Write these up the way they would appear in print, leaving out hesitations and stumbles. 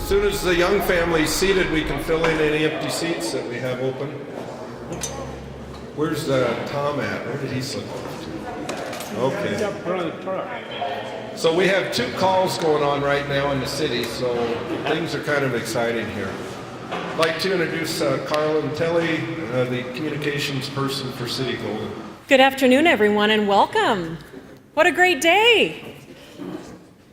soon as the Young family's seated, we can fill in any empty seats that we have open. Where's Tom at? Where did he slip off to? Okay. So we have 2 calls going on right now in the city, so things are kind of exciting here. I'd like to introduce Carlin Telly, the communications person for City Golden. Good afternoon, everyone, and welcome. What a great day.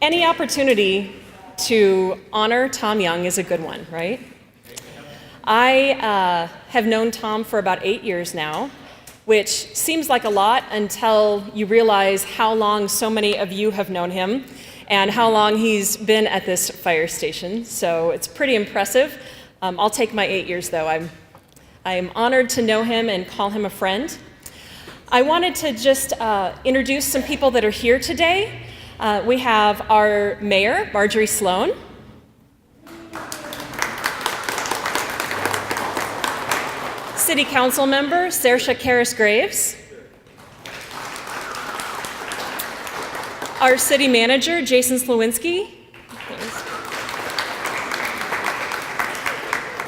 Any opportunity to honor Tom DeYoung is a good one, right? I have known Tom for about 8 years now, which seems like a lot until you realize how long so many of you have known him and how long he's been at this fire station. So it's pretty impressive. I'll take my 8 years, though. I am honored to know him and call him a friend. I wanted to just introduce some people that are here today. We have our mayor, Marjorie Sloan. City Council member, Saoirse Karras-Graves. Our city manager, Jason Slowinski.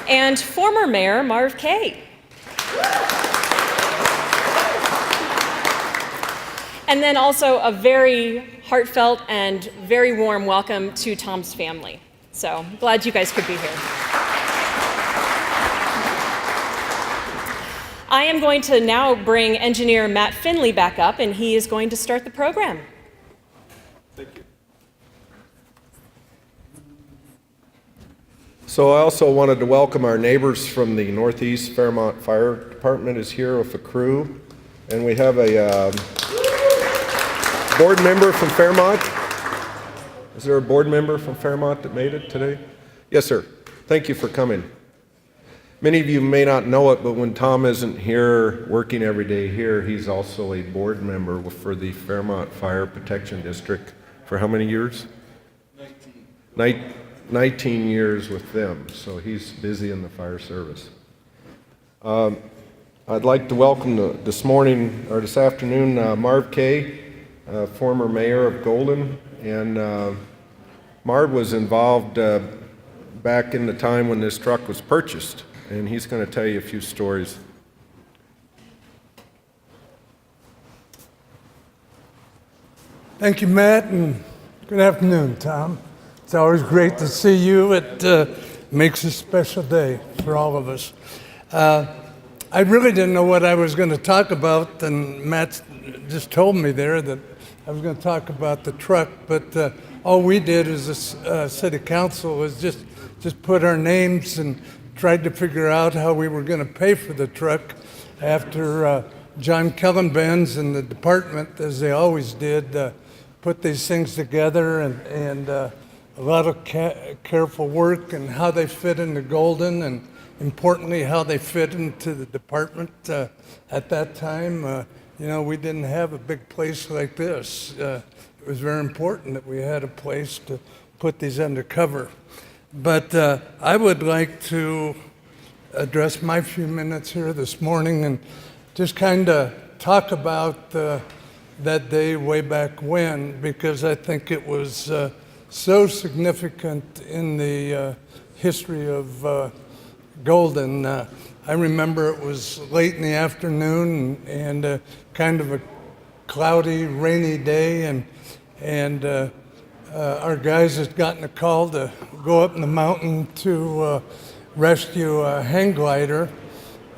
And former mayor, Marv Kaye. And then also a very heartfelt and very warm welcome to Tom's family. So glad you guys could be here. I am going to now bring engineer Matt Finley back up, and he is going to start the program. Thank you. So I also wanted to welcome our neighbors from the Northeast. Fairmont Fire Department is here with a crew, and we have a board member from Fairmont. Is there a board member from Fairmont that made it today? Yes, sir. Thank you for coming. Many of you may not know it, but when Tom isn't here working every day here, he's also a board member for the Fairmont Fire Protection District for how many years? 19 years with them, so he's busy in the fire service. I'd like to welcome this afternoon, Marv Kaye, former mayor of Golden, and Marv was involved back in the time when this truck was purchased, and he's going to tell you a few stories. Thank you, Matt, and good afternoon, Tom. It's always great to see you. It makes a special day for all of us. I really didn't know what I was going to talk about, and Matt just told me there that I was going to talk about the truck, but all we did as a city council was just put our names and tried to figure out how we were going to pay for the truck after John Kellenbans and the department, as they always did, put these things together and a lot of careful work and how they fit into Golden, and importantly how they fit into the department at that time. We didn't have a big place like this. It was very important that we had a place to put these undercover. But I would like to address my few minutes here this morning and just kind of talk about that day way back when, because I think it was so significant in the history of Golden. I remember it was late in the afternoon and kind of a cloudy, rainy day, and our guys had gotten a call to go up in the mountain to rescue a hang glider.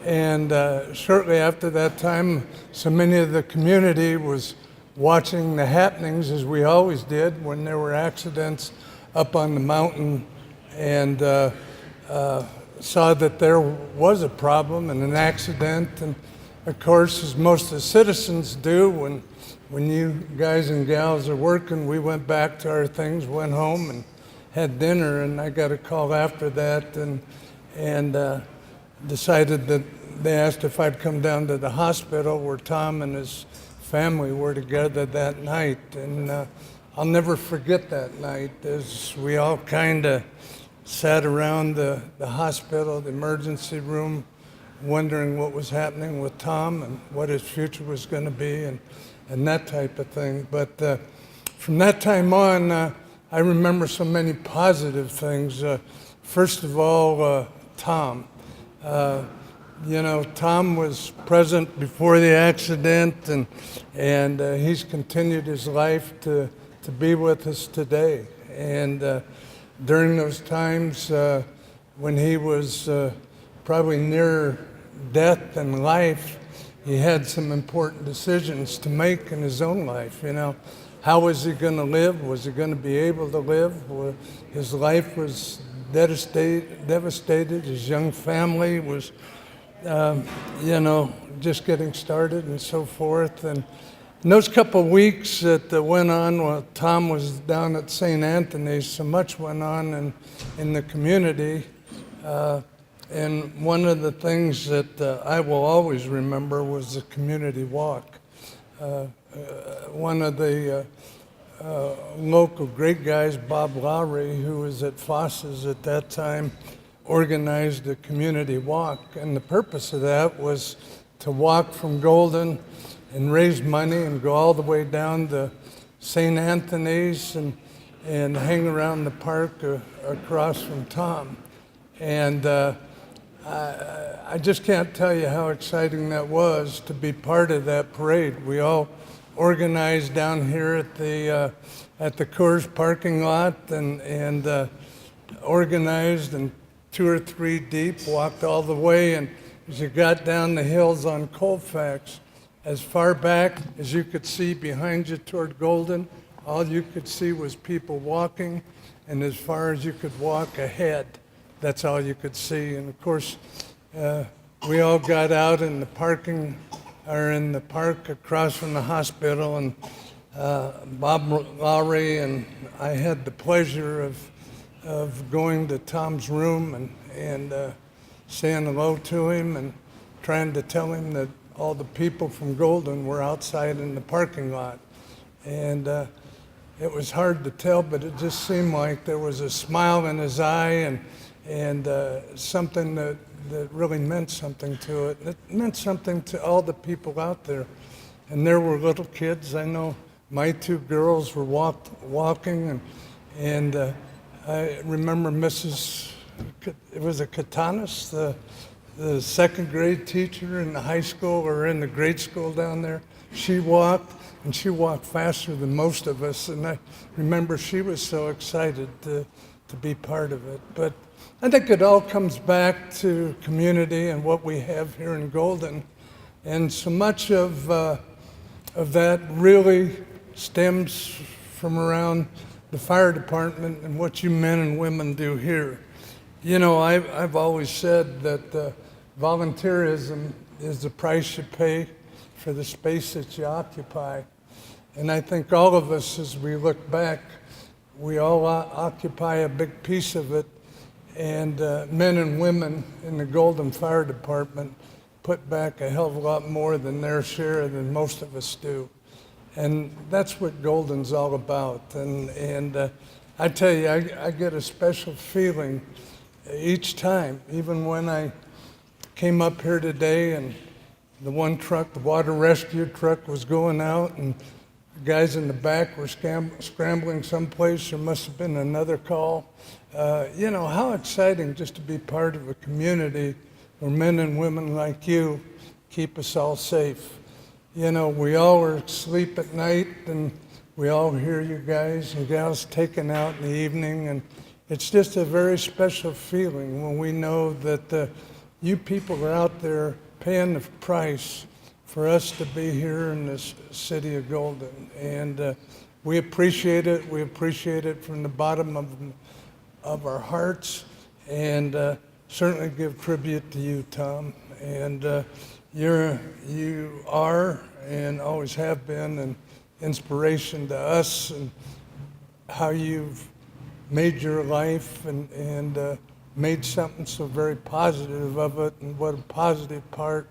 And shortly after that time, so many of the community was watching the happenings, as we always did when there were accidents up on the mountain, and saw that there was a problem and an accident. And of course, as most of the citizens do, when you guys and gals are working, we went back to our things, went home and had dinner, and I got a call after that and decided that they asked if I'd come down to the hospital where Tom and his family were together that night. And I'll never forget that night, as we all kind of sat around the hospital, the emergency room, wondering what was happening with Tom and what his future was going to be and that type of thing. But from that time on, I remember so many positive things. First of all, Tom. Tom was present before the accident, and he's continued his life to be with us today. And during those times when he was probably near death and life, he had some important decisions to make in his own life. How was he going to live? Was he going to be able to live? His life was devastated. His young family was, just getting started and so forth. And in those couple of weeks that went on while Tom was down at St. Anthony's, so much went on in the community. And one of the things that I will always remember was the community walk. One of the local great guys, Bob Lowry, who was at Foss's at that time, organized a community walk. And the purpose of that was to walk from Golden and raise money and go all the way down to St. Anthony's and hang around the park across from Tom. And I just can't tell you how exciting that was to be part of that parade. We all organized down here at the Coors parking lot and organized, and 2 or 3 deep, walked all the way. And as you got down the hills on Colfax, as far back as you could see behind you toward Golden, all you could see was people walking, and as far as you could walk ahead, that's all you could see. And of course, we all got out in the park across from the hospital, and Bob Lowry and I had the pleasure of going to Tom's room and saying hello to him and trying to tell him that all the people from Golden were outside in the parking lot. And it was hard to tell, but it just seemed like there was a smile in his eye and something that really meant something to it. It meant something to all the people out there. And there were little kids. I know my 2 girls were walking, and I remember Mrs. It was a Katanis, the second grade teacher in the high school or in the grade school down there. She walked, and she walked faster than most of us. And I remember she was so excited to be part of it. But I think it all comes back to community and what we have here in Golden. And so much of that really stems from around the fire department and what you men and women do here. I've always said that volunteerism is the price you pay for the space that you occupy. And I think all of us, as we look back, we all occupy a big piece of it. And men and women in the Golden Fire Department put back a hell of a lot more than their share than most of us do. And that's what Golden's all about. And I tell you, I get a special feeling each time, even when I came up here today and the one truck, the water rescue truck, was going out, and the guys in the back were scrambling someplace. There must have been another call. How exciting just to be part of a community where men and women like you keep us all safe. We all are asleep at night, and we all hear you guys and gals taken out in the evening, and it's just a very special feeling when we know that you people are out there paying the price for us to be here in this city of Golden. And we appreciate it. We appreciate it from the bottom of our hearts, and certainly give tribute to you, Tom. And you are and always have been an inspiration to us, and how you've made your life and made something so very positive of it, and what a positive part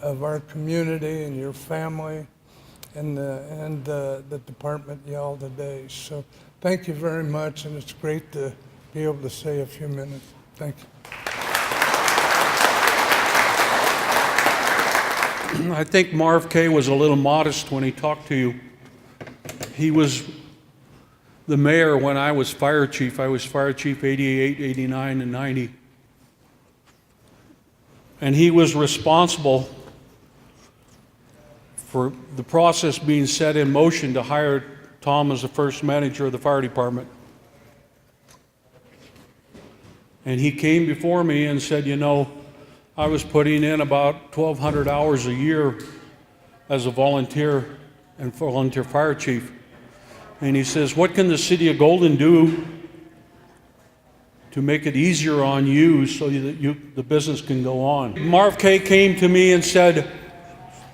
of our community and your family and the department y'all today. So thank you very much, and it's great to be able to say a few minutes. Thank you. I think Marv Kay was a little modest when he talked to you. He was the mayor when I was fire chief. I was fire chief 88, 89, and 90. And he was responsible for the process being set in motion to hire Tom as the first manager of the fire department. And he came before me and said, you know, I was putting in about 1,200 hours a year as a volunteer and volunteer fire chief. And he says, what can the city of Golden do to make it easier on you so that the business can go on? Marv K. came to me and said,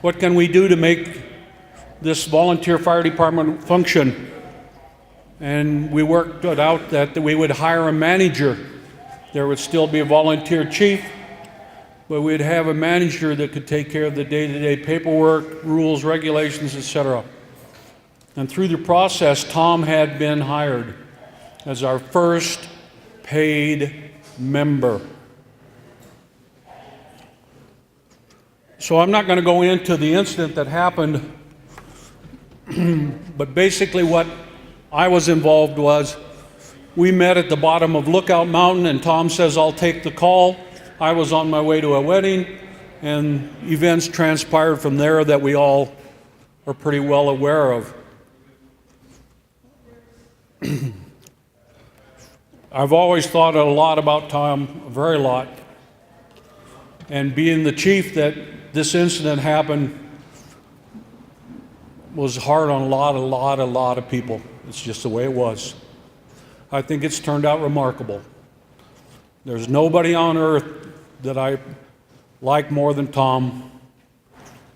what can we do to make this volunteer fire department function? And we worked it out that we would hire a manager. There would still be a volunteer chief, but we'd have a manager that could take care of the day-to-day paperwork, rules, regulations, etc. And through the process, Tom had been hired as our first paid member. So I'm not going to go into the incident that happened, but basically what I was involved was we met at the bottom of Lookout Mountain, and Tom says, I'll take the call. I was on my way to a wedding, and events transpired from there that we all are pretty well aware of. I've always thought a lot about Tom, a very lot. And being the chief that this incident happened was hard on a lot of people. It's just the way it was. I think it's turned out remarkable. There's nobody on earth that I like more than Tom,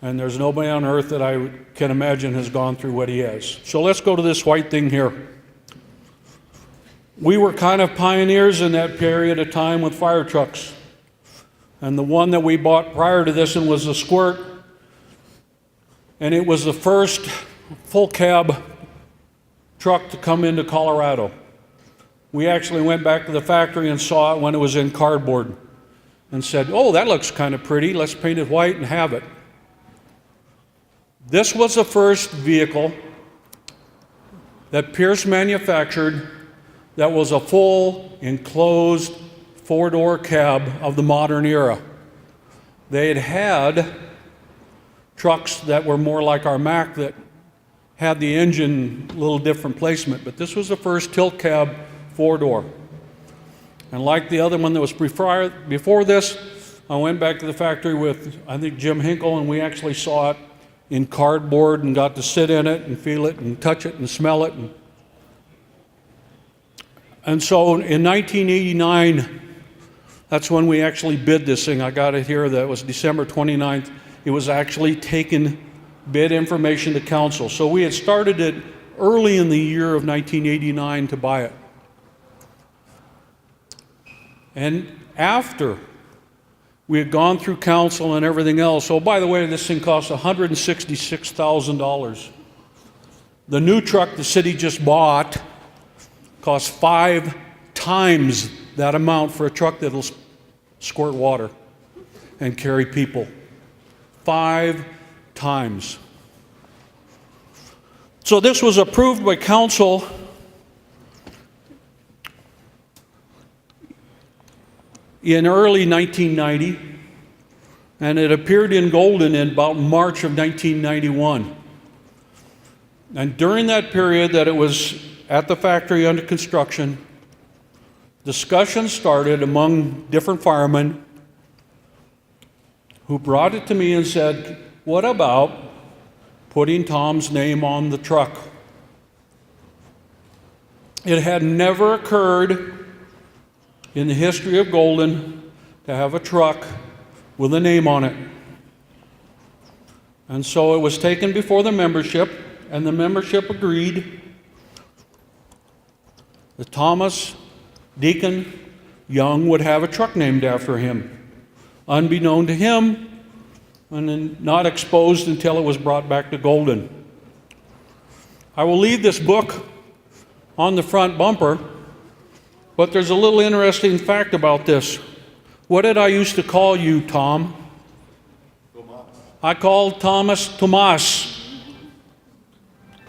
and there's nobody on earth that I can imagine has gone through what he has. So let's go to this white thing here. We were kind of pioneers in that period of time with fire trucks. And the one that we bought prior to this one was the Squirt. And it was the first full cab truck to come into Colorado. We actually went back to the factory and saw it when it was in cardboard and said, oh, that looks kind of pretty. Let's paint it white and have it. This was the first vehicle that Pierce manufactured that was a full enclosed four-door cab of the modern era. They had had trucks that were more like our Mack that had the engine a little different placement, but this was the first tilt cab four-door. And like the other one that was before this, I went back to the factory with, I think, Jim Hinkle, and we actually saw it in cardboard and got to sit in it and feel it and touch it and smell it. And so in 1989, that's when we actually bid this thing. I got it here, that was December 29th. It was actually taken bid information to council. So we had started it early in the year of 1989 to buy it. And after we had gone through council and everything else, oh, by the way, this thing cost $166,000. The new truck the city just bought cost 5 times that amount for a truck that'll squirt water and carry people. 5 times. So this was approved by council in early 1990, and it appeared in Golden in about March of 1991. And during that period that it was at the factory under construction, discussions started among different firemen who brought it to me and said, what about putting Tom's name on the truck? It had never occurred in the history of Golden to have a truck with a name on it. And so it was taken before the membership, and the membership agreed that Thomas Deacon Young would have a truck named after him, unbeknown to him, and then not exposed until it was brought back to Golden. I will leave this book on the front bumper, but there's a little interesting fact about this. What did I used to call you, Tom? Tomas. I called Thomas Tomas.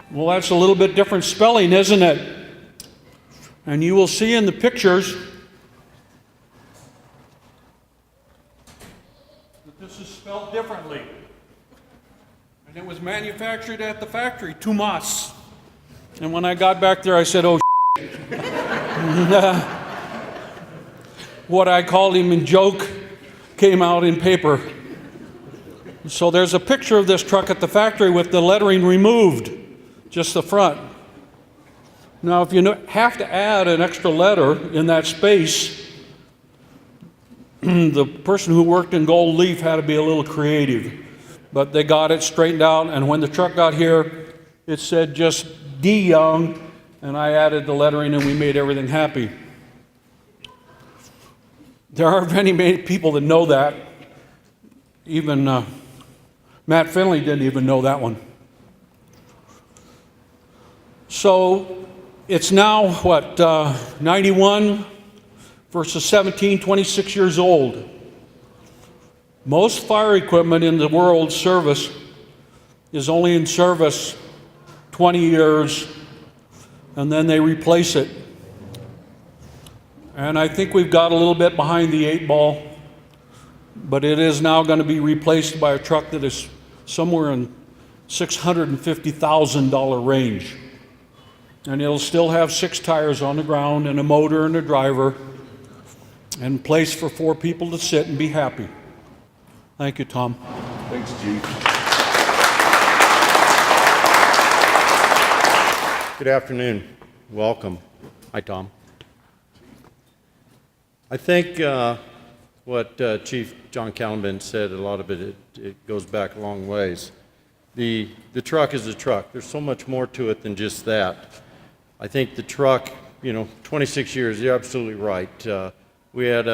Well, that's a little bit different spelling, isn't it? And you will see in the pictures that this is spelled differently. And it was manufactured at the factory, Tumas. And when I got back there, I said, oh, what I called him in joke came out in paper. So there's a picture of this truck at the factory with the lettering removed, just the front. Now, if you have to add an extra letter in that space, the person who worked in gold leaf had to be a little creative. But they got it straightened out, and when the truck got here, it said just DeYoung, and I added the lettering, and we made everything happy. There aren't many people that know that. Even Matt Finley didn't even know that one. So it's now, 91 versus 17, 26 years old. Most fire equipment in the world service is only in service 20 years, and then they replace it. And I think we've got a little bit behind the 8 ball, but it is now going to be replaced by a truck that is somewhere in $650,000 range. And it'll still have 6 tires on the ground and a motor and a driver and place for 4 people to sit and be happy. Thank you, Tom. Thanks, Chief. Good afternoon. Welcome. Hi, Tom. I think what Chief John Callambin said, a lot of it goes back a long ways. The truck is a truck. There's so much more to it than just that. I think the truck, 26 years, you're absolutely right. We had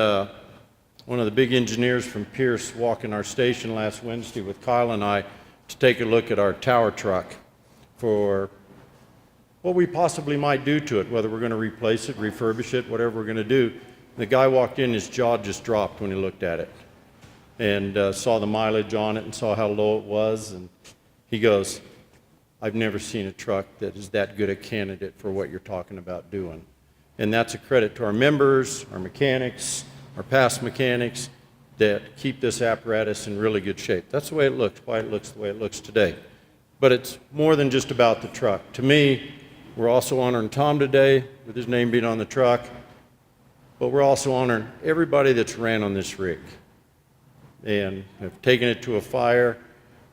one of the big engineers from Pierce walk in our station last Wednesday with Kyle and I to take a look at our tower truck for what we possibly might do to it, whether we're going to replace it, refurbish it, whatever we're going to do. The guy walked in, his jaw just dropped when he looked at it and saw the mileage on it and saw how low it was. And he goes, I've never seen a truck that is that good a candidate for what you're talking about doing. And that's a credit to our members, our mechanics, our past mechanics that keep this apparatus in really good shape. That's the way it looks, why it looks the way it looks today. But it's more than just about the truck. To me, we're also honoring Tom today with his name being on the truck, but we're also honoring everybody that's ran on this rig and have taken it to a fire.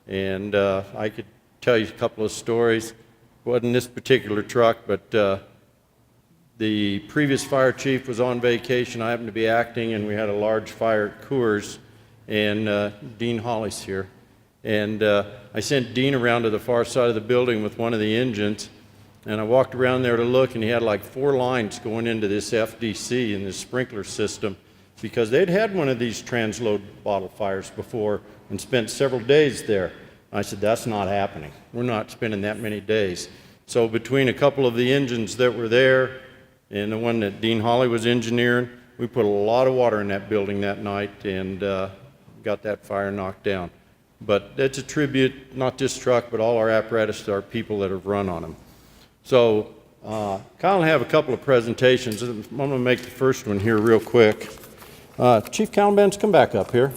And I could tell you a couple of stories. It wasn't this particular truck, but the previous fire chief was on vacation. I happened to be acting, and we had a large fire at Coors, and Dean Holly's here. And I sent Dean around to the far side of the building with one of the engines, and I walked around there to look, and he had like 4 lines going into this FDC and this sprinkler system because they'd had one of these transload bottle fires before and spent several days there. I said, that's not happening. We're not spending that many days. So between a couple of the engines that were there and the one that Dean Holly was engineering, we put a lot of water in that building that night and got that fire knocked down. But that's a tribute, not this truck, but all our apparatus to our people that have run on them. So Kyle and I have a couple of presentations. I'm going to make the first one here real quick. Chief Callambin, come back up here.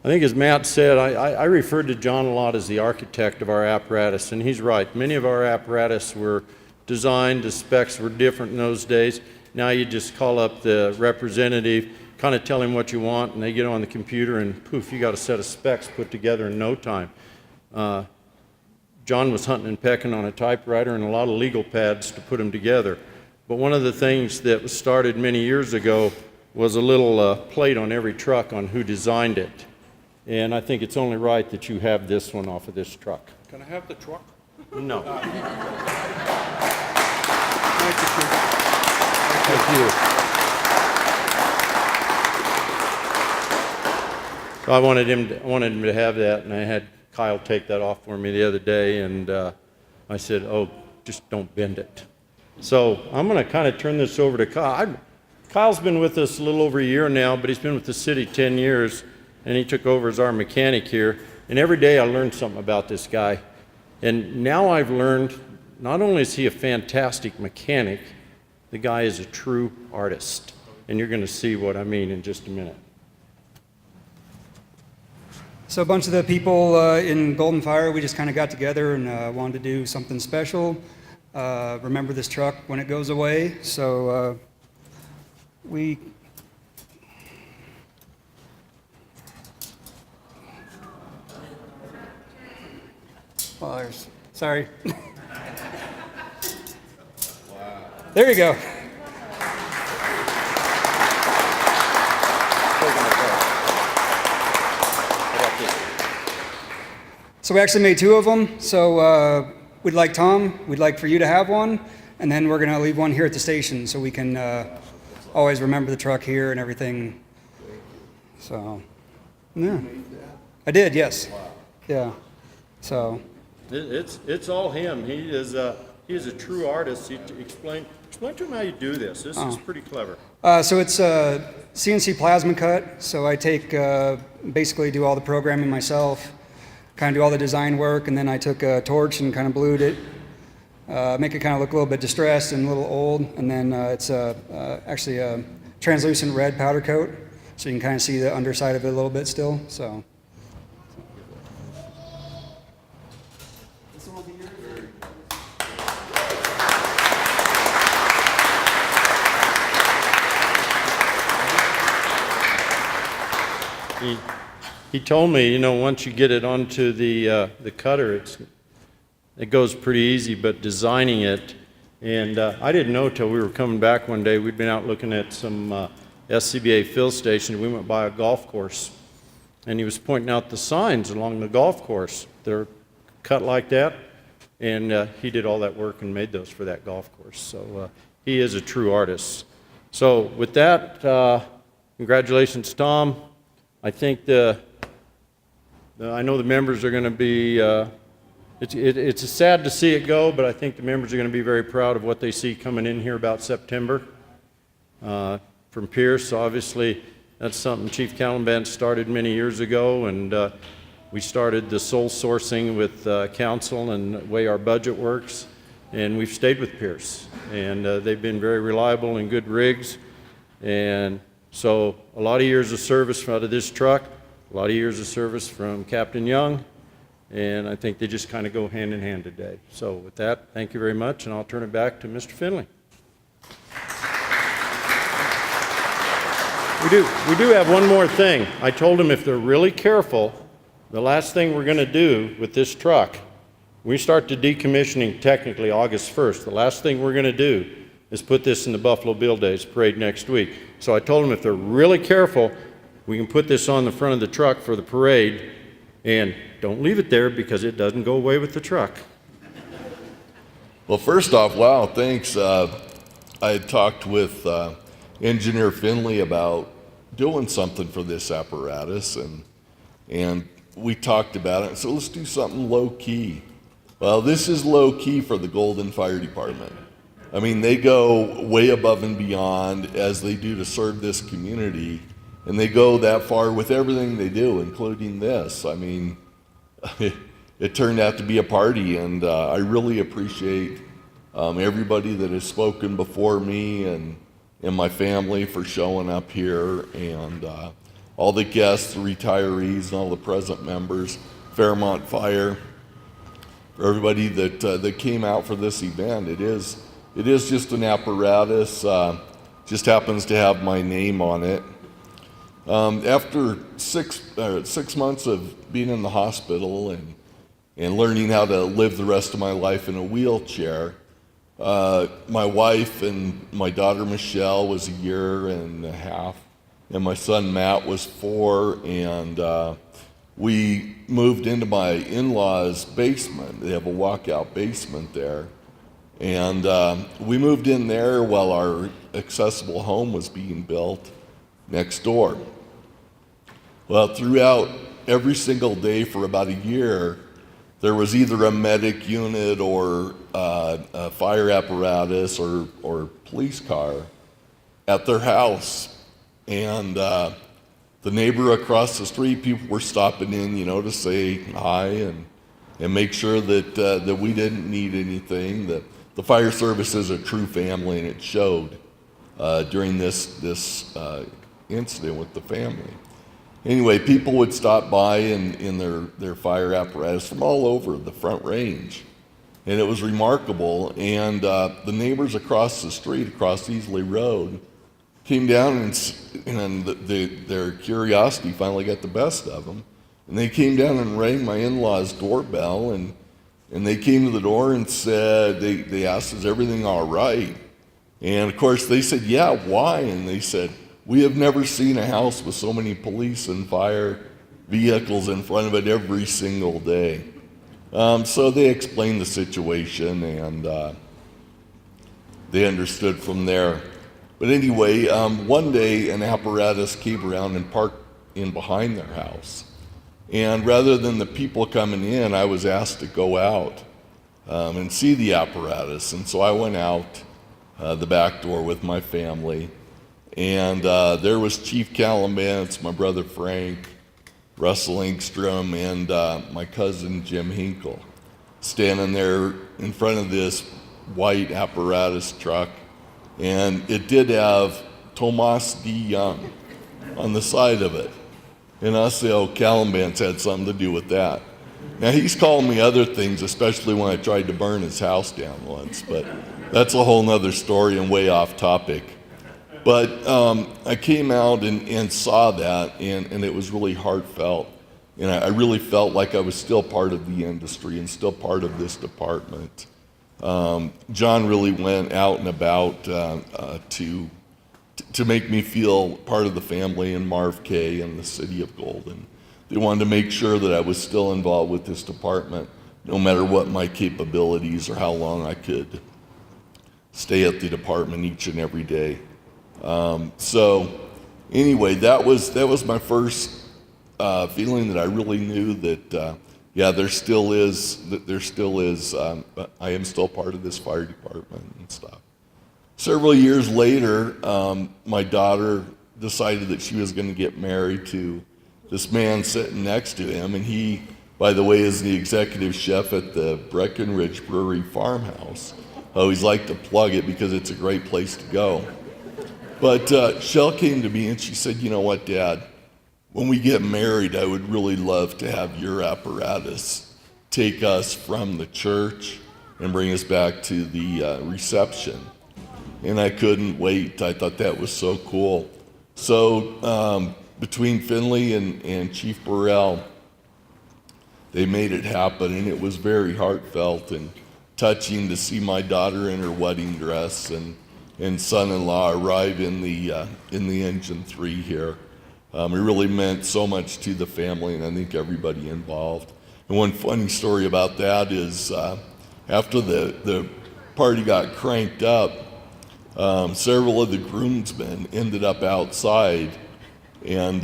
I think as Matt said, I referred to John a lot as the architect of our apparatus, and he's right. Many of our apparatus were designed, the specs were different in those days. Now you just call up the representative, kind of tell him what you want, and they get on the computer, and poof, you got a set of specs put together in no time. John was hunting and pecking on a typewriter and a lot of legal pads to put them together. But one of the things that was started many years ago was a little plate on every truck on who designed it. And I think it's only right that you have this one off of this truck. Can I have the truck? No. Thank you, Chief. Thank you. So I wanted him to have that, and I had Kyle take that off for me the other day, and I said, oh, just don't bend it. So I'm going to kind of turn this over to Kyle. Kyle's been with us a little over a year now, but he's been with the city 10 years. And he took over as our mechanic here. And every day I learned something about this guy. And now I've learned not only is he a fantastic mechanic, the guy is a true artist. And you're going to see what I mean in just a minute. So a bunch of the people in Golden Fire, we just kind of got together and wanted to do something special. Remember this truck when it goes away. So we... Sorry. There you go. So we actually made two of them. So we'd like for you to have one, and then we're going to leave one here at the station so we can always remember the truck here and everything. So, yeah. I did, yes. Yeah. So. It's all him. He is a true artist. Explain to him how you do this. This is pretty clever. So it's a CNC plasma cut. So I take basically do all the programming myself, kind of do all the design work, and then I took a torch and kind of blued it, make it kind of look a little bit distressed and a little old, and then it's actually a translucent red powder coat, so you can kind of see the underside of it a little bit still. So. He told me, once you get it onto the cutter, it goes pretty easy, but designing it, and I didn't know till we were coming back one day. We'd been out looking at some SCBA fill stations. We went by a golf course, and he was pointing out the signs along the golf course. They're cut like that, and he did all that work and made those for that golf course. So he is a true artist. So with that, congratulations, Tom. I think I know the members are going to be, it's sad to see it go, but I think the members are going to be very proud of what they see coming in here about September from Pierce. Obviously, that's something Chief Calaban started many years ago, and we started the sole sourcing with council and the way our budget works, and we've stayed with Pierce. And they've been very reliable and good rigs, and so a lot of years of service out of this truck, a lot of years of service from Captain Young, and I think they just kind of go hand in hand today. So with that, thank you very much, and I'll turn it back to Mr. Finley. We do have one more thing. I told them if they're really careful, the last thing we're going to do with this truck, we start the decommissioning technically August 1st. The last thing we're going to do is put this in the Buffalo Bill Days parade next week. So I told them if they're really careful, we can put this on the front of the truck for the parade, and don't leave it there because it doesn't go away with the truck. Well, first off, wow, thanks. I had talked with Engineer Finley about doing something for this apparatus, and we talked about it. So let's do something low key. Well, this is low key for the Golden Fire Department. I mean, they go way above and beyond as they do to serve this community, and they go that far with everything they do, including this. I mean, it turned out to be a party, and I really appreciate everybody that has spoken before me and my family for showing up here, and all the guests, the retirees, and all the present members, Fairmont Fire, for everybody that came out for this event. It is just an apparatus, just happens to have my name on it. After 6 months of being in the hospital and learning how to live the rest of my life in a wheelchair, my wife and my daughter Michelle was 1.5 years, and my son Matt was 4, and we moved into my in-laws' basement. They have a walkout basement there. And we moved in there while our accessible home was being built next door. Well, throughout every single day for about 1 year, there was either a medic unit or a fire apparatus or police car at their house. And the neighbor across the street, people were stopping in, to say hi and make sure that we didn't need anything. That the fire service is a true family, and it showed during this incident with the family. Anyway, people would stop by in their fire apparatus from all over the Front Range, and it was remarkable. And the neighbors across the street, across Easley Road, came down, and their curiosity finally got the best of them. And they came down and rang my in-laws' doorbell, and they came to the door and said, they asked, is everything all right? And of course they said, yeah, why? And they said, we have never seen a house with so many police and fire vehicles in front of it every single day. So they explained the situation, and they understood from there. But anyway, one day an apparatus came around and parked in behind their house. And rather than the people coming in, I was asked to go out and see the apparatus. And so I went out the back door with my family. And there was Chief Calampance, my brother Frank, Russell Engstrom, and my cousin Jim Hinkle, standing there in front of this white apparatus truck. And it did have Tom DeYoung on the side of it. And I say, oh, Calampance had something to do with that. Now, he's called me other things, especially when I tried to burn his house down once. But that's a whole nother story and way off topic. But I came out and saw that, and it was really heartfelt. And I really felt like I was still part of the industry and still part of this department. John really went out and about to make me feel part of the family in Marv K and the city of Golden. They wanted to make sure that I was still involved with this department, no matter what my capabilities or how long I could stay at the department each and every day. So anyway, that was my first feeling that I really knew that there still is. I am still part of this fire department and stuff. Several years later, my daughter decided that she was going to get married to this man sitting next to him, and he, by the way, is the executive chef at the Breckenridge Brewery Farmhouse. I always like to plug it because it's a great place to go. But Shell came to me and she said, you know what, Dad, when we get married, I would really love to have your apparatus take us from the church and bring us back to the reception. And I couldn't wait. I thought that was so cool. So between Finley and Chief Burrell, they made it happen, and it was very heartfelt and touching to see my daughter in her wedding dress and son-in-law arrive in the Engine 3 here. It really meant so much to the family, and I think everybody involved. And one funny story about that is after the party got cranked up, several of the groomsmen ended up outside, and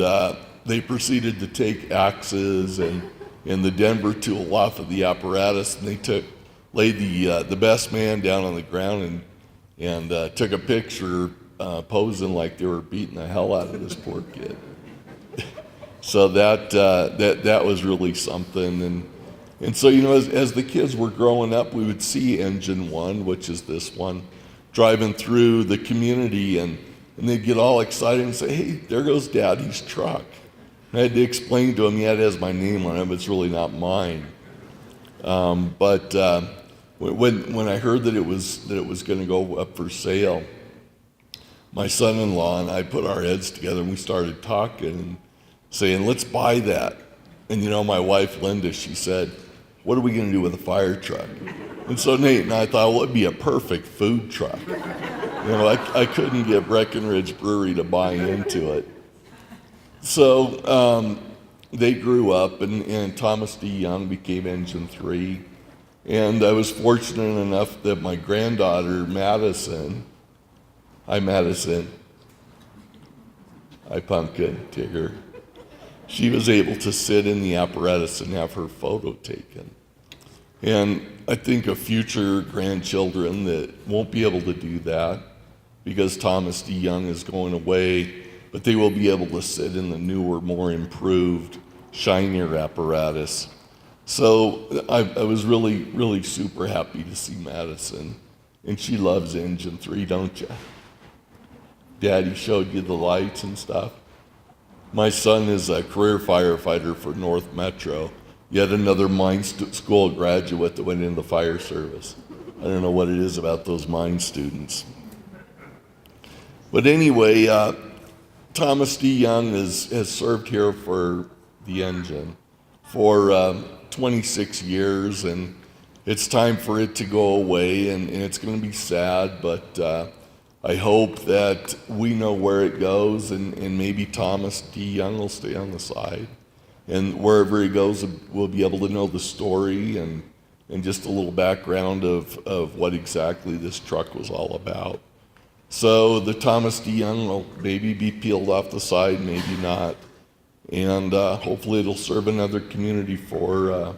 they proceeded to take axes and the Denver tool off of the apparatus, and they laid the best man down on the ground and took a picture posing like they were beating the hell out of this poor kid. So that was really something. And so, you know, as the kids were growing up, we would see Engine 1, which is this one, driving through the community, and they'd get all excited and say, hey, there goes Daddy's truck. And I had to explain to him, yeah, it has my name on it, but it's really not mine. But when I heard that it was going to go up for sale, my son-in-law and I put our heads together and we started talking and saying, let's buy that. And you know, my wife Linda, she said, what are we going to do with a fire truck? And so Nate and I thought, well, it'd be a perfect food truck. You know, I couldn't get Breckenridge Brewery to buy into it. So they grew up, and Thomas DeYoung became Engine 3. And I was fortunate enough that my granddaughter, Madison, hi Madison, hi Pumpkin, Tigger, she was able to sit in the apparatus and have her photo taken. And I think of future grandchildren that won't be able to do that because Thomas DeYoung is going away, but they will be able to sit in the newer, more improved, shinier apparatus. So I was really, really super happy to see Madison. And she loves Engine 3, don't you? Daddy showed you the lights and stuff. My son is a career firefighter for North Metro, yet another mine school graduate that went into the fire service. I don't know what it is about those mine students. But anyway, Thomas DeYoung has served here for the engine for 26 years, and it's time for it to go away, and it's going to be sad, but I hope that we know where it goes, and maybe Thomas DeYoung will stay on the side. And wherever he goes, we'll be able to know the story and just a little background of what exactly this truck was all about. So the Thomas DeYoung will maybe be peeled off the side, maybe not. And hopefully it'll serve another community for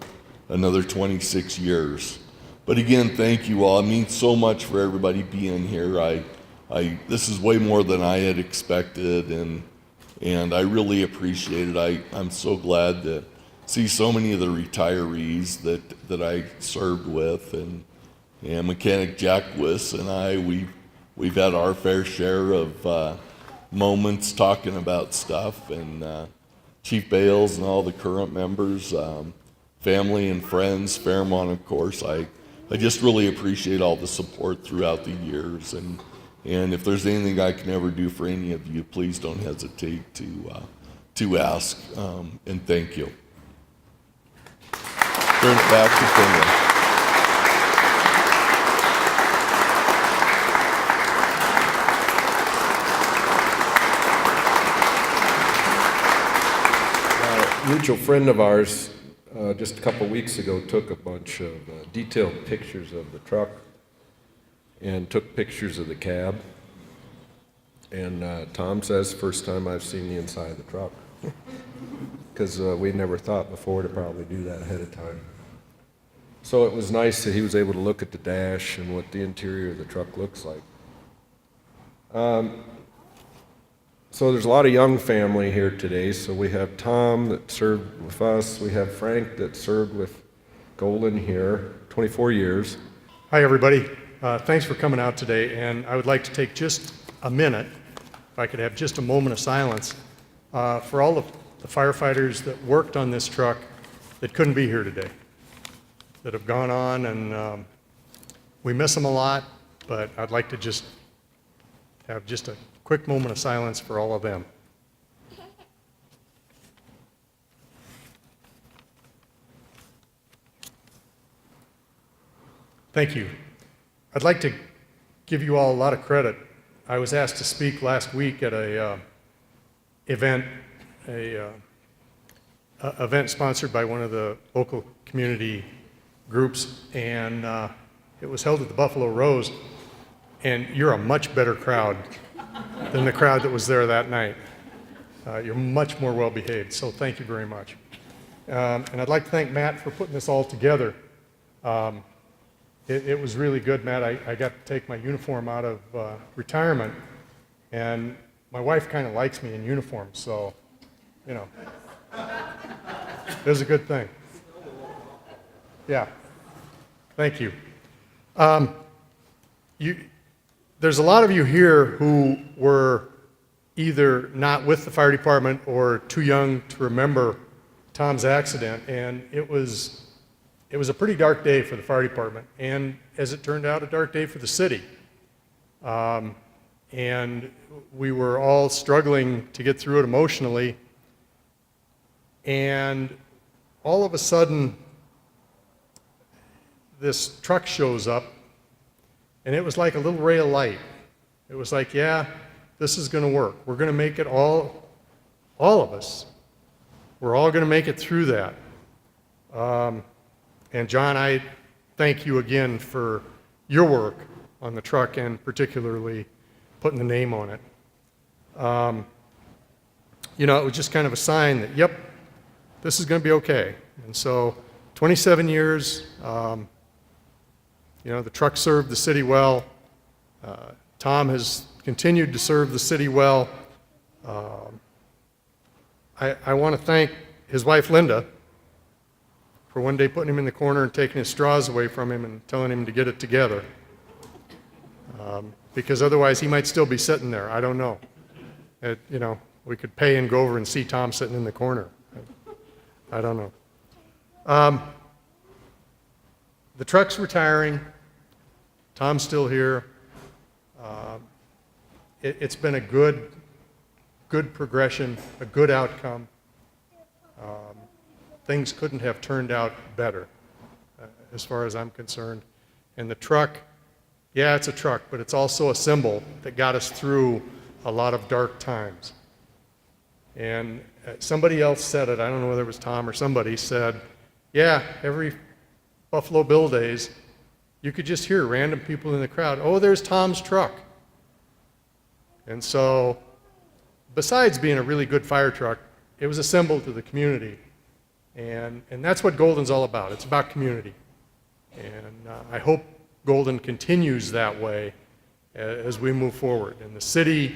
another 26 years. But again, thank you all. It means so much for everybody being here. This is way more than I had expected, and I really appreciate it. I'm so glad to see so many of the retirees that I served with, and Mechanic Jack Wiss and I, we've had our fair share of moments talking about stuff, and Chief Bales and all the current members, family and friends, Fairmont, of course. I just really appreciate all the support throughout the years, and if there's anything I can ever do for any of you, please don't hesitate to ask, and thank you. Turn it back to Finley. Mutual friend of ours, just a couple weeks ago, took a bunch of detailed pictures of the truck and took pictures of the cab. And Tom says, first time I've seen the inside of the truck. Because we'd never thought before to probably do that ahead of time. So it was nice that he was able to look at the dash and what the interior of the truck looks like. So there's a lot of young family here today. So we have Tom that served with us. We have Frank that served with Golden here, 24 years. Hi, everybody. Thanks for coming out today. And I would like to take just a minute, if I could have just a moment of silence, for all of the firefighters that worked on this truck that couldn't be here today, that have gone on, and we miss them a lot, but I'd like to just have just a quick moment of silence for all of them. Thank you. I'd like to give you all a lot of credit. I was asked to speak last week at a event sponsored by one of the local community groups, and it was held at the Buffalo Rose, and you're a much better crowd than the crowd that was there that night. You're much more well behaved, so thank you very much. And I'd like to thank Matt for putting this all together. It was really good, Matt. I got to take my uniform out of retirement, and my wife kind of likes me in uniform, so, you know, it was a good thing. Yeah, thank you. There's a lot of you here who were either not with the fire department or too young to remember Tom's accident, and it was a pretty dark day for the fire department, and as it turned out, a dark day for the city. And we were all struggling to get through it emotionally, and all of a sudden, this truck shows up, and it was like a little ray of light. It was like, yeah, this is going to work. We're going to make it all of us. We're all going to make it through that. And John, I thank you again for your work on the truck and particularly putting the name on it. You know, it was just kind of a sign that, yep, this is going to be okay. And so 27 years, you know, the truck served the city well. Tom has continued to serve the city well. I want to thank his wife, Linda, for one day putting him in the corner and taking his straws away from him and telling him to get it together. Because otherwise he might still be sitting there. I don't know. We could pay and go over and see Tom sitting in the corner. I don't know. The truck's retiring. Tom's still here. It's been a good progression, a good outcome. Things couldn't have turned out better, as far as I'm concerned. And the truck, yeah, it's a truck, but it's also a symbol that got us through a lot of dark times. And somebody else said it, I don't know whether it was Tom or somebody said, yeah, every Buffalo Bill days, you could just hear random people in the crowd, oh, there's Tom's truck. And so, besides being a really good fire truck, it was a symbol to the community. And that's what Golden's all about. It's about community. And I hope Golden continues that way as we move forward. And the city,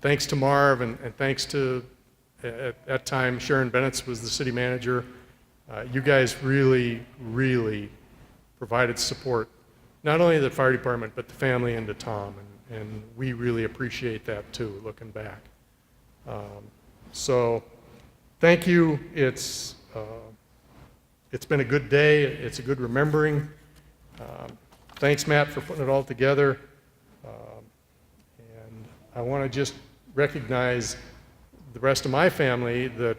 thanks to Marv and thanks to, at that time, Sharon Bennett was the city manager, you guys really, really provided support, not only to the fire department, but the family and to Tom. And we really appreciate that too, looking back. So thank you. It's been a good day. It's a good remembering. Thanks, Matt, for putting it all together. And I want to just recognize the rest of my family that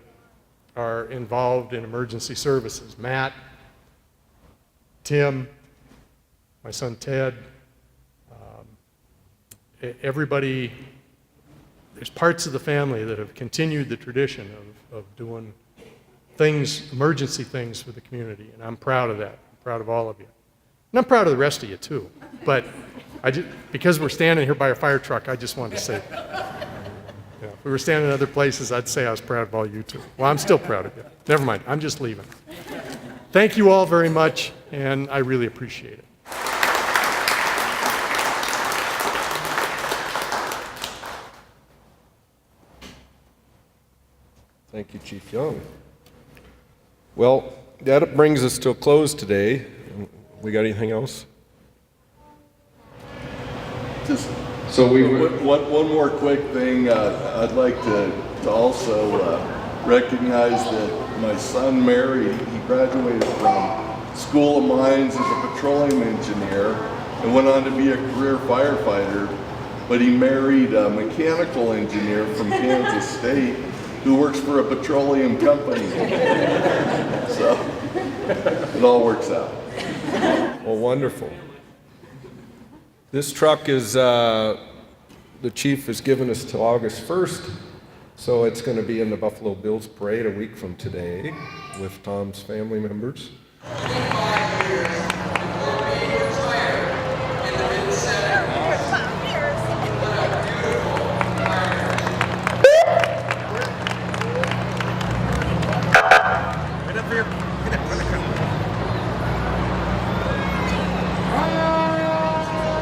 are involved in emergency services. Matt, Tim, my son Ted, everybody, there's parts of the family that have continued the tradition of doing things, emergency things for the community, and I'm proud of that. I'm proud of all of you. And I'm proud of the rest of you too, but because we're standing here by a fire truck, I just wanted to say, if we were standing in other places, I'd say I was proud of all you too. Well, I'm still proud of you. Never mind, I'm just leaving. Thank you all very much, and I really appreciate it. Thank you, Chief Young. Well, that brings us to a close today. We got anything else? So one more quick thing. I'd like to also recognize that my son married. He graduated from School of Mines as a petroleum engineer and went on to be a career firefighter. But he married a mechanical engineer from Kansas State who works for a petroleum company. So it all works out. Well, wonderful. This truck is, the chief has given us till August 1st, so it's going to be in the Buffalo Bills parade a week from today with Tom's family members.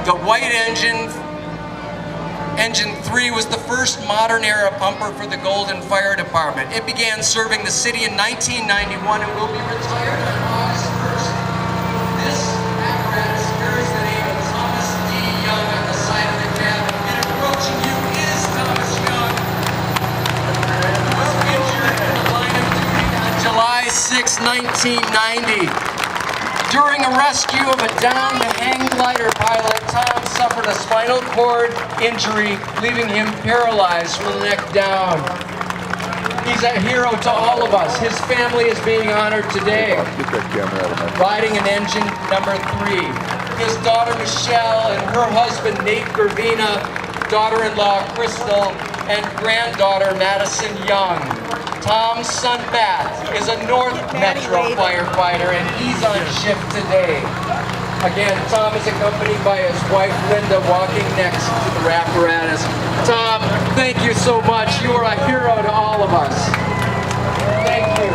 The white engine 3 was the first modern era pumper for the Golden Fire Department. It began serving the city in 1991 and will be retired on August 1st. This apparatus bears the name of Thomas DeYoung on the side of the cab, and approaching you is Thomas Young, who was injured in the line of duty on July 6, 1990. During a rescue of a downed hang glider pilot, Tom suffered a spinal cord injury, leaving him paralyzed from the neck down. He's a hero to all of us. His family is being honored today, riding in engine number 3. His daughter Michelle and her husband Nate Gervina, daughter-in-law Crystal, and granddaughter Madison Young. Tom's son Matt is a North Metro firefighter and he's on shift today. Again, Tom is accompanied by his wife Linda walking next to the apparatus. Tom, thank you so much. You are a hero to all of us. Thank you.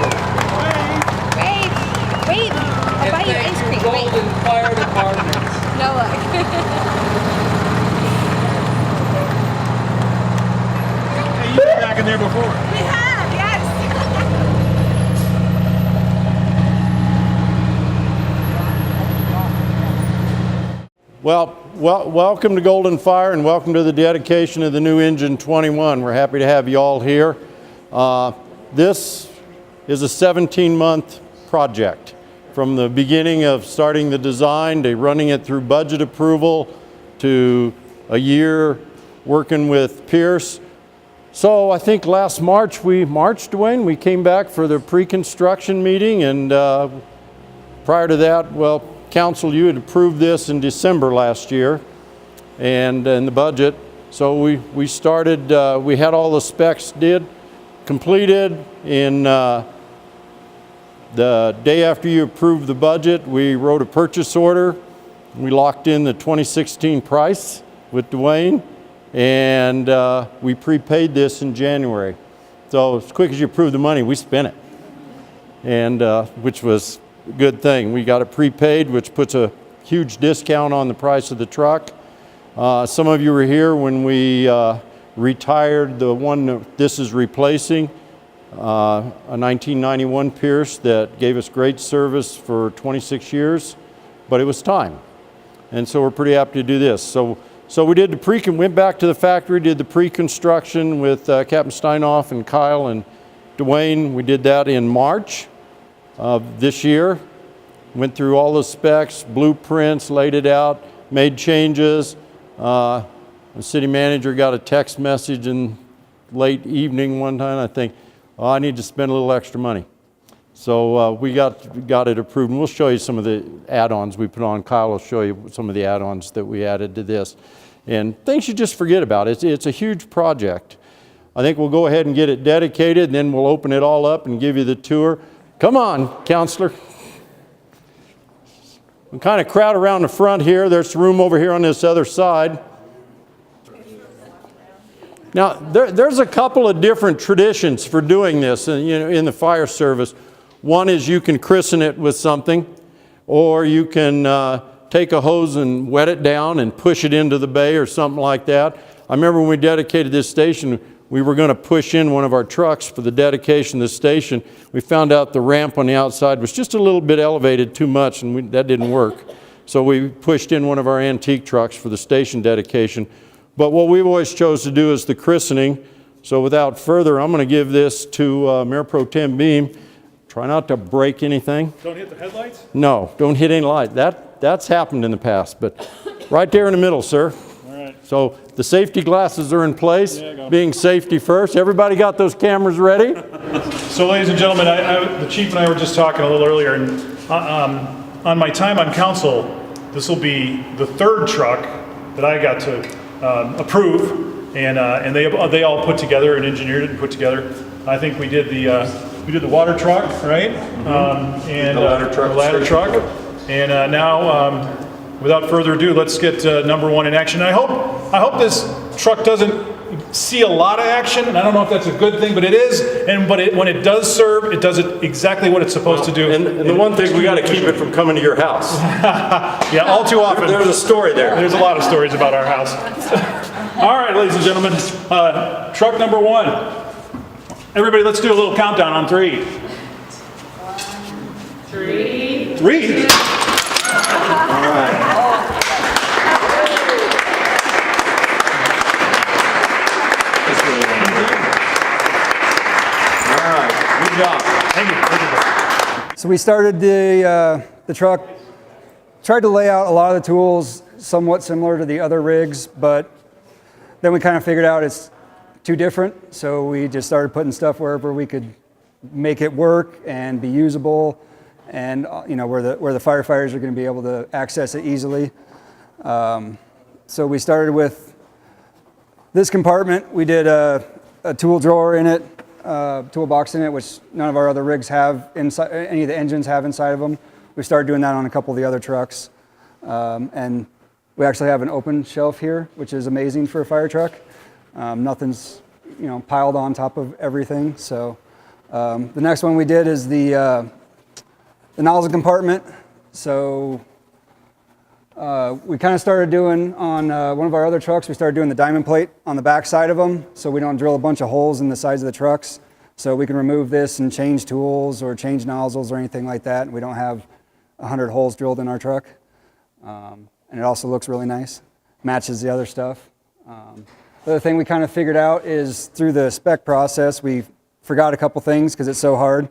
Wait. I'll buy you ice cream. Golden Fire Department. No luck. You've been back in there before. We have, yes. Welcome to Golden Fire and welcome to the dedication of the new engine 21. We're happy to have you all here. This is a 17-month project. From the beginning of starting the design to running it through budget approval to a year working with Pierce. So I think last March, Dwayne, we came back for the pre-construction meeting, and prior to that, well, Council, you had approved this in December last year and in the budget. So we started, we had all the specs completed in the day after you approved the budget. We wrote a purchase order. We locked in the 2016 price with Dwayne, and we prepaid this in January. So as quick as you approved the money, we spent it, and which was a good thing. We got it prepaid, which puts a huge discount on the price of the truck. Some of you were here when we retired the one that this is replacing. A 1991 Pierce that gave us great service for 26 years, but it was time. And so we're pretty happy to do this. So we did the went back to the factory, did the pre-construction with Captain Steinoff and Kyle and Dwayne. We did that in March of this year. Went through all the specs, blueprints, laid it out, made changes. The city manager got a text message in late evening one time, I think, I need to spend a little extra money. So we got it approved, and we'll show you some of the add-ons we put on. Kyle will show you some of the add-ons that we added to this. And things you just forget about. It's a huge project. I think we'll go ahead and get it dedicated, and then we'll open it all up and give you the tour. Come on, Counselor. We kind of crowd around the front here. There's room over here on this other side. Now, there's a couple of different traditions for doing this in the fire service. One is you can christen it with something, or you can take a hose and wet it down and push it into the bay or something like that. I remember when we dedicated this station, we were going to push in one of our trucks for the dedication of the station. We found out the ramp on the outside was just a little bit elevated too much, and that didn't work. So we pushed in one of our antique trucks for the station dedication. But what we've always chose to do is the christening. So without further, I'm going to give this to Mayor Pro Tem Beam. Try not to break anything. Don't hit the headlights? No, don't hit any light. That's happened in the past, but right there in the middle, sir. All right. So the safety glasses are in place, There you go. being safety first. Everybody got those cameras ready? So, ladies and gentlemen, the chief and I were just talking a little earlier, and on my time on council, this will be the third truck that I got to approve, and they all put together and engineered it and put together. I think we did the water truck, right? And The ladder truck. And now, without further ado, let's get number one in action. I hope this truck doesn't see a lot of action, and I don't know if that's a good thing, but it is. But when it does serve, it does it exactly what it's supposed to do. And the one thing, we got to keep it from coming to your house. Yeah, all too often. There's a story there. There's a lot of stories about our house. All right, ladies and gentlemen, truck number one. Everybody, let's do a little countdown on 3. 3. 3? All right. All right, good job. Thank you. So we started the truck, tried to lay out a lot of the tools somewhat similar to the other rigs, but then we kind of figured out it's too different. So we just started putting stuff wherever we could make it work and be usable, and where the firefighters are going to be able to access it easily. So we started with this compartment. We did a tool drawer in it, toolbox in it, which none of our other rigs have inside. Any of the engines have inside of them. We started doing that on a couple of the other trucks, and we actually have an open shelf here, which is amazing for a fire truck. Nothing's piled on top of everything. So the next one we did is the nozzle compartment. So we kind of started doing on one of our other trucks, we started doing the diamond plate on the back side of them, so we don't drill a bunch of holes in the sides of the trucks. So we can remove this and change tools or change nozzles or anything like that, and we don't have 100 holes drilled in our truck. and it also looks really nice, matches the other stuff. The other thing we kind of figured out is through the spec process, we forgot a couple things because it's so hard.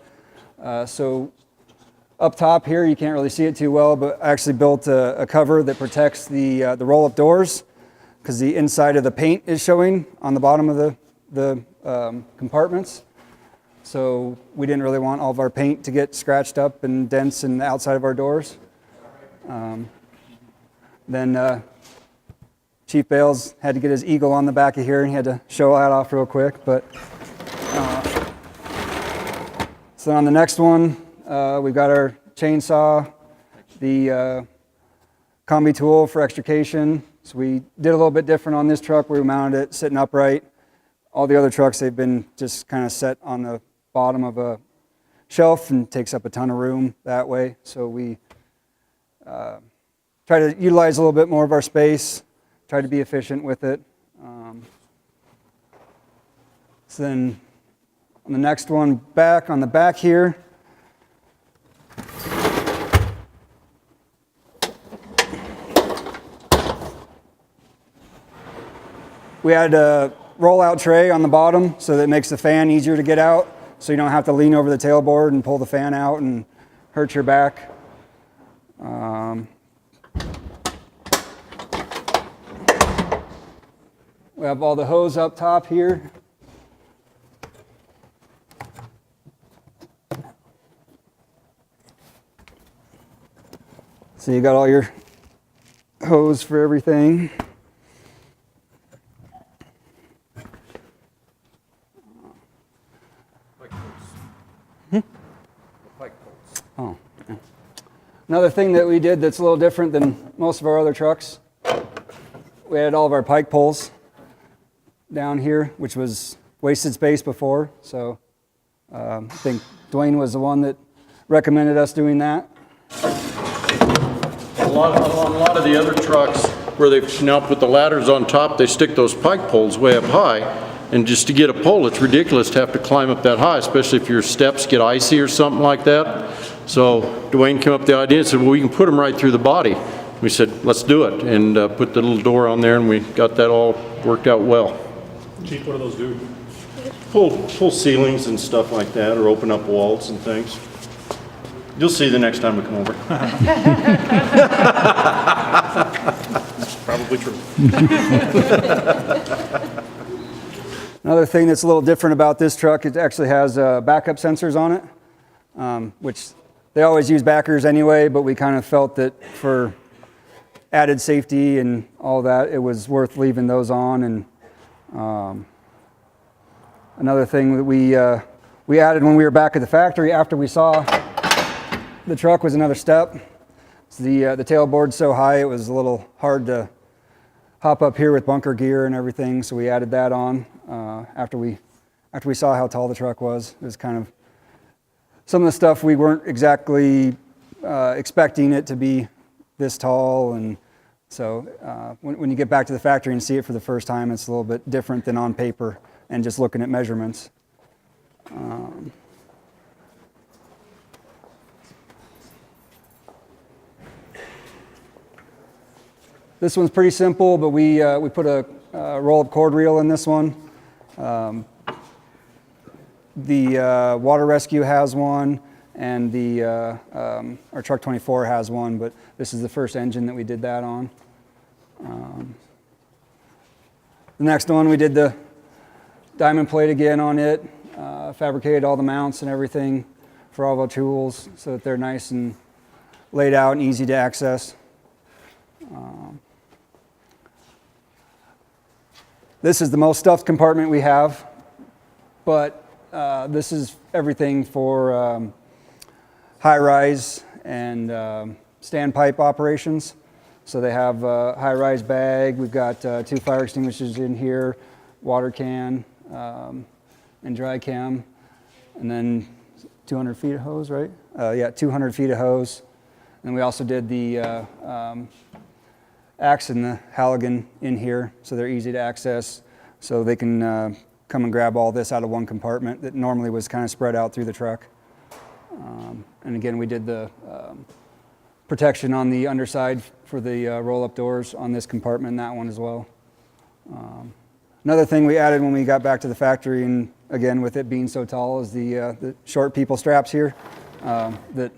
So up top here, you can't really see it too well, but I actually built a cover that protects the roll-up doors because the inside of the paint is showing on the bottom of the compartments. So we didn't really want all of our paint to get scratched up and dents in the outside of our doors. Then Chief Bales had to get his eagle on the back of here, and he had to show that off real quick. But so on the next one, we've got our chainsaw, the combi tool for extrication. So we did a little bit different on this truck. We mounted it sitting upright. All the other trucks, they've been just kind of set on the bottom of a shelf and takes up a ton of room that way. So we try to utilize a little bit more of our space, try to be efficient with it. So then on the next one, on the back here, we had a roll-out tray on the bottom so that it makes the fan easier to get out, so you don't have to lean over the tailboard and pull the fan out and hurt your back. We have all the hose up top here. So you got all your hose for everything. Oh. Yeah. Another thing that we did that's a little different than most of our other trucks, we had all of our pike poles down here, which was wasted space before. So I think Dwayne was the one that recommended us doing that. A lot of the other trucks where they now put the ladders on top, they stick those pike poles way up high. And just to get a pole, it's ridiculous to have to climb up that high, especially if your steps get icy or something like that. So Dwayne came up with the idea and said, well, we can put them right through the body. We said, let's do it, and put the little door on there, and we got that all worked out well. Chief, what do those do? Pull ceilings and stuff like that, or open up walls and things. You'll see the next time we come over. Probably true. Another thing that's a little different about this truck, it actually has backup sensors on it, which they always use backers anyway, but we kind of felt that for added safety and all that, it was worth leaving those on. And another thing that we added when we were back at the factory after we saw the truck was another step. So the tailboard's so high, it was a little hard to hop up here with bunker gear and everything, so we added that on after we saw how tall the truck was. It was kind of some of the stuff we weren't exactly expecting it to be this tall, and so when you get back to the factory and see it for the first time, it's a little bit different than on paper and just looking at measurements. This one's pretty simple, but we put a roll-up cord reel in this one. The Water Rescue has one, and our Truck 24 has one, but this is the first engine that we did that on. The next one, we did the diamond plate again on it, fabricated all the mounts and everything for all of our tools so that they're nice and laid out and easy to access. This is the most stuffed compartment we have, but this is everything for high-rise and standpipe operations. So they have a high-rise bag. We've got 2 fire extinguishers in here, water can, and dry cam, and then 200 feet of hose, right? Yeah, 200 feet of hose. And we also did the axe and the Halligan in here, so they're easy to access, so they can come and grab all this out of one compartment that normally was kind of spread out through the truck. And again, we did the protection on the underside for the roll-up doors on this compartment and that one as well. Another thing we added when we got back to the factory, and again with it being so tall, is the short people straps here that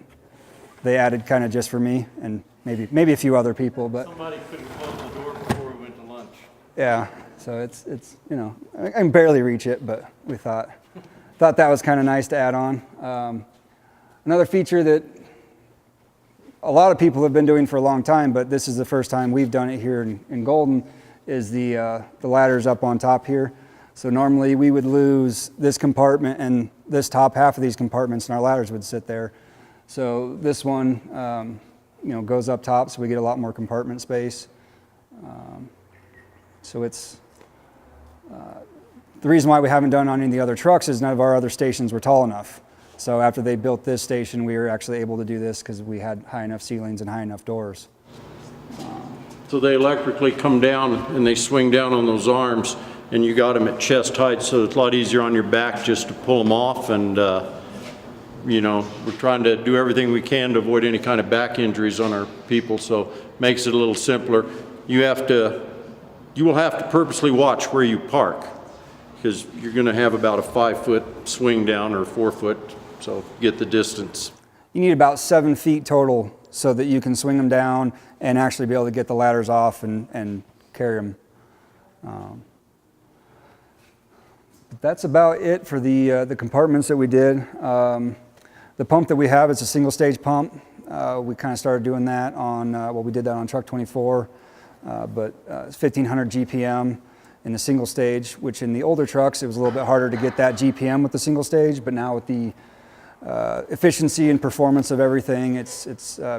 they added kind of just for me and maybe a few other people, but Somebody couldn't close the door before we went to lunch. yeah. So it's you know, I can barely reach it, but we thought that was kind of nice to add on. Another feature that a lot of people have been doing for a long time, but this is the first time we've done it here in Golden, is the ladders up on top here. So normally we would lose this compartment and this top half of these compartments, and our ladders would sit there. So this one, you know, goes up top, so we get a lot more compartment space. So it's the reason why we haven't done on any of the other trucks is none of our other stations were tall enough. So after they built this station, we were actually able to do this because we had high enough ceilings and high enough doors. So they electrically come down and they swing down on those arms, and you got them at chest height, so it's a lot easier on your back just to pull them off. And you know, we're trying to do everything we can to avoid any kind of back injuries on our people, so makes it a little simpler. You will have to purposely watch where you park, because you're going to have about a 5-foot swing down or 4 foot, so get the distance. You need about 7 feet total so that you can swing them down and actually be able to get the ladders off and carry them. But that's about it for the compartments that we did. The pump that we have is a single stage pump. We kind of started doing that on, well, we did that on truck 24, but it's 1500 GPM in the single stage, which in the older trucks, it was a little bit harder to get that GPM with the single stage, but now with the efficiency and performance of everything, it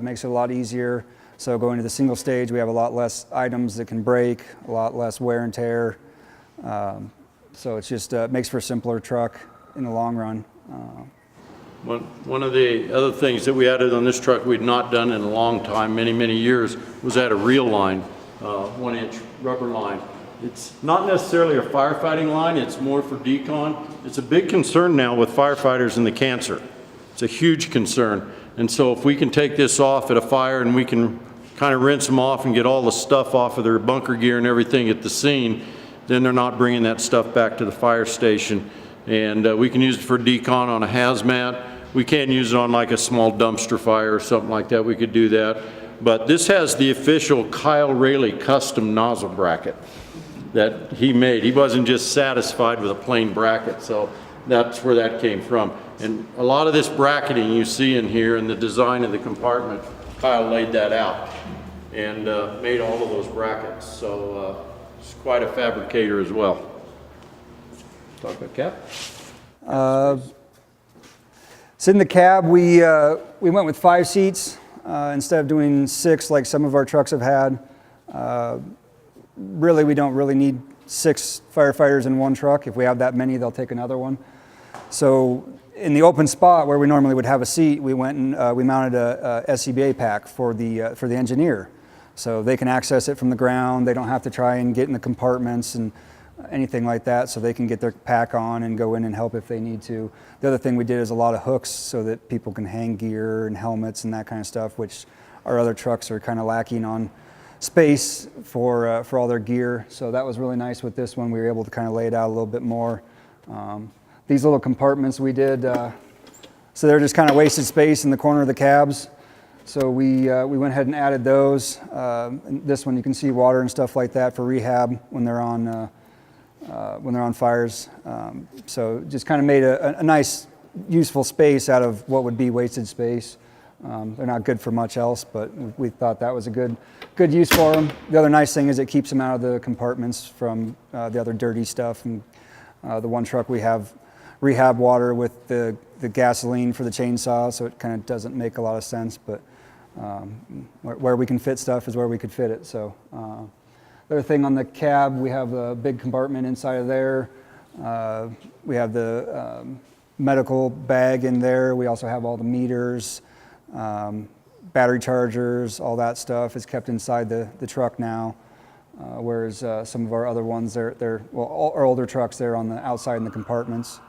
makes it a lot easier. So going to the single stage, we have a lot less items that can break, a lot less wear and tear. So it's just makes for a simpler truck in the long run. One of the other things that we added on this truck we'd not done in a long time, many years, was add a reel line, 1-inch rubber line. It's not necessarily a firefighting line, it's more for decon. It's a big concern now with firefighters and the cancer. It's a huge concern. And so if we can take this off at a fire and we can kind of rinse them off and get all the stuff off of their bunker gear and everything at the scene, then they're not bringing that stuff back to the fire station. And we can use it for decon on a hazmat. We can use it on like a small dumpster fire or something like that. We could do that. But this has the official Kyle Rayleigh custom nozzle bracket that he made. He wasn't just satisfied with a plain bracket, so that's where that came from. And a lot of this bracketing you see in here and the design of the compartment, Kyle laid that out and made all of those brackets. So he's quite a fabricator as well. Talk about cab? So in the cab, we went with 5 seats instead of doing 6 like some of our trucks have had. Really, we don't really need 6 firefighters in one truck. If we have that many, they'll take another one. So in the open spot where we normally would have a seat, we went and we mounted a SCBA pack for the engineer. So they can access it from the ground. They don't have to try and get in the compartments and anything like that, so they can get their pack on and go in and help if they need to. The other thing we did is a lot of hooks so that people can hang gear and helmets and that kind of stuff, which our other trucks are kind of lacking on space for all their gear. So that was really nice with this one. We were able to kind of lay it out a little bit more. These little compartments we did, so they're just kind of wasted space in the corner of the cabs. So we went ahead and added those. This one you can see water and stuff like that for rehab when they're on fires. So just kind of made a nice, useful space out of what would be wasted space. They're not good for much else, but we thought that was a good use for them. The other nice thing is it keeps them out of the compartments from the other dirty stuff. And the one truck we have rehab water with the gasoline for the chainsaw, so it kind of doesn't make a lot of sense, but where we can fit stuff is where we could fit it. So the other thing on the cab, we have a big compartment inside of there. We have the medical bag in there. We also have all the meters, battery chargers, all that stuff is kept inside the truck now. Whereas some of our other ones, well, our older trucks, they're on the outside in the compartments.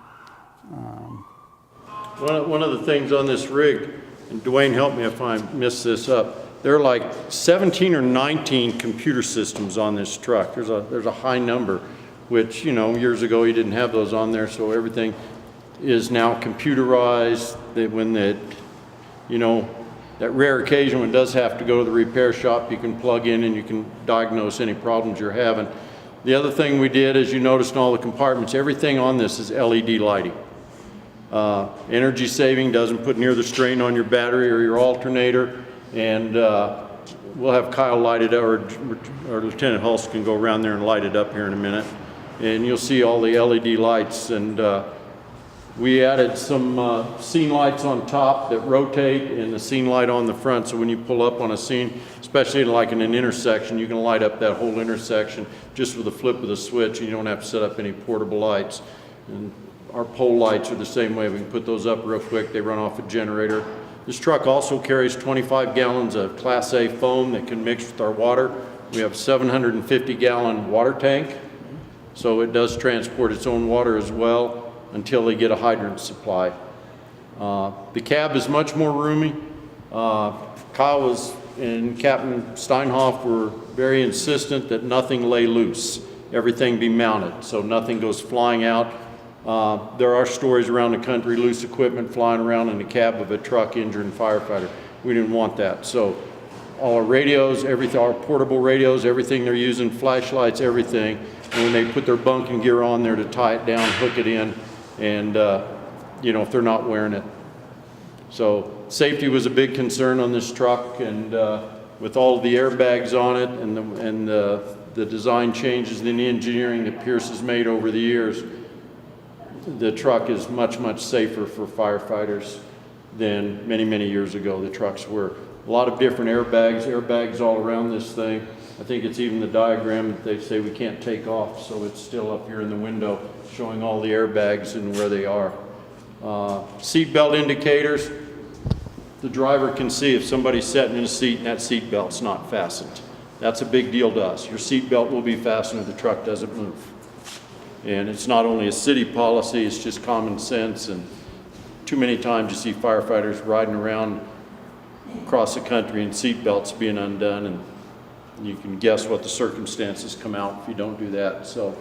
One of the things on this rig, and Dwayne, help me if I miss this up, there are like 17 or 19 computer systems on this truck. There's a high number, which, you know, years ago you didn't have those on there, so everything is now computerized. When that, you know, that rare occasion when it does have to go to the repair shop, you can plug in and you can diagnose any problems you're having. The other thing we did, as you noticed in all the compartments, everything on this is LED lighting. Energy saving, doesn't put near the strain on your battery or your alternator, and we'll have Kyle light it up, or Lieutenant Hulse can go around there and light it up here in a minute, and you'll see all the LED lights. And we added some scene lights on top that rotate, and the scene light on the front, so when you pull up on a scene, especially like in an intersection, you can light up that whole intersection just with a flip of the switch, and you don't have to set up any portable lights. And our pole lights are the same way. We can put those up real quick. They run off a generator. This truck also carries 25 gallons of Class A foam that can mix with our water. We have a 750-gallon water tank, so it does transport its own water as well until they get a hydrant supply. The cab is much more roomy. Kyle and Captain Steinhoff were very insistent that nothing lay loose, everything be mounted, so nothing goes flying out. There are stories around the country, loose equipment flying around in the cab of a truck injuring firefighter. We didn't want that, so all our radios, everything, our portable radios, everything they're using, flashlights, everything, and when they put their bunking gear on there to tie it down, hook it in, and you know, if they're not wearing it. So safety was a big concern on this truck, and with all the airbags on it and the design changes in the engineering that Pierce has made over the years, the truck is much, much safer for firefighters than many, many years ago the trucks were. A lot of different airbags all around this thing. I think it's even the diagram that they say we can't take off, so it's still up here in the window showing all the airbags and where they are. Seat belt indicators. The driver can see if somebody's sitting in a seat and that seat belt's not fastened. That's a big deal to us. Your seat belt will be fastened if the truck doesn't move. And it's not only a city policy, it's just common sense, and too many times you see firefighters riding around across the country and seat belts being undone, and you can guess what the circumstances come out if you don't do that. So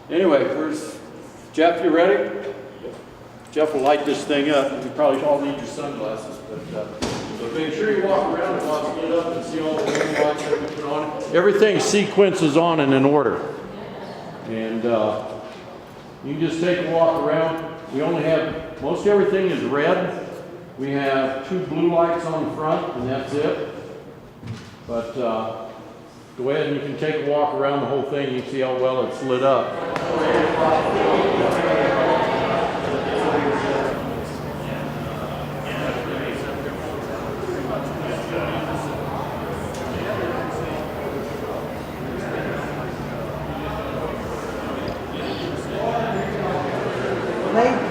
anyway, where's Jeff? You ready? Jeff will light this thing up. You probably all need your sunglasses, but make sure you walk around and watch, get up and see all the lights that we put on it. Everything sequences on in an order. And you can just take a walk around. We only have, most everything is red. We have 2 blue lights on the front, and that's it. But go ahead and you can take a walk around the whole thing. You can see how well it's lit up. Ladies